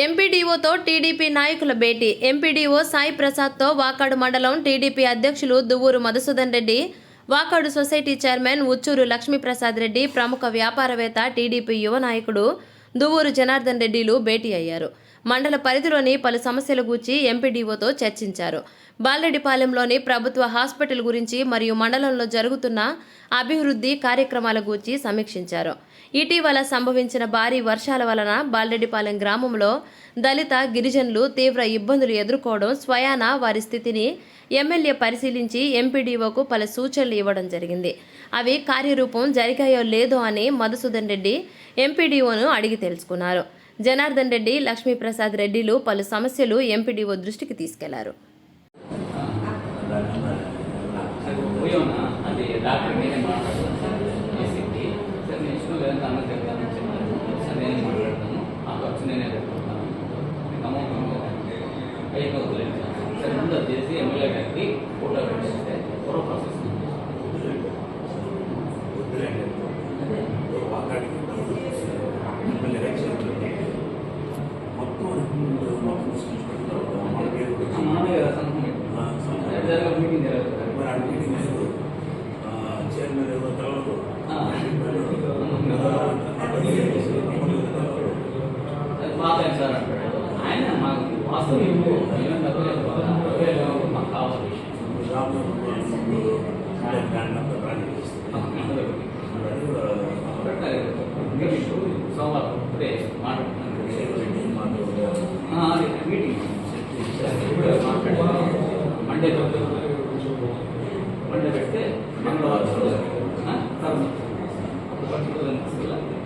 ఎంపీడీఓతో TDP నాయకుల భేటీ. MPDO Sai ప్రసాద్తో Vakadu మండలం TDP అధ్యక్షులు దువ్వూరు మధుసూదన్ రెడ్డి, వాకాడు సొసైటీ చైర్మన్ ఉచ్చూరు లక్ష్మీప్రసాద్ రెడ్డి, ప్రముఖ వ్యాపారవేత్త టీడీపీ యువ నాయకుడు దువ్వూరు జనార్దన్ రెడ్డిలు భేటీ అయ్యారు. మండల పరిధిలోని పలు సమస్యల గూర్చి ఎంపీడీఓతో చర్చించారు. బాలరెడ్డిపాలెంలోని ప్రభుత్వ హాస్పిటల్ గురించి మరియు మండలంలో జరుగుతున్న అభివృద్ధి కార్యక్రమాల గూర్చి సమీక్షించారు. ఇటీవల సంభవించిన భారీ వర్షాల వలన బాలరెడ్డిపాలెం గ్రామంలో దళిత గిరిజనులు తీవ్ర ఇబ్బందులు ఎదుర్కోవడం స్వయాన వారి స్థితిని ఎమ్మెల్యే పరిశీలించి ఎంపీడీఓకు పలు సూచనలు ఇవ్వడం జరిగింది. అవి కార్యరూపం జరిగాయో లేదో అని మధుసూదన్ రెడ్డి ఎంపీడీఓను అడిగి తెలుసుకున్నారు. జనార్దన్ రెడ్డి, లక్ష్మీప్రసాద్ రెడ్డిలు పలు సమస్యలు ఎంపీడీఓ దృష్టికి తీసుకెళ్లారు. చేసి ఎమ్మెల్యే గారికి ఫోటో పెట్టేస్తే పూర్వ ప్రాసెస్ మీటింగ్ బాగా సార్ అంటాడు ఆయన మాకు వాస్తవం ఏమో మాకు కావాలి సోమవారం ఇప్పుడే మాట్లాడుతున్నాను మీటింగ్ మండే పెడితే మంగళవారం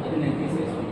అది నేను తీసేసి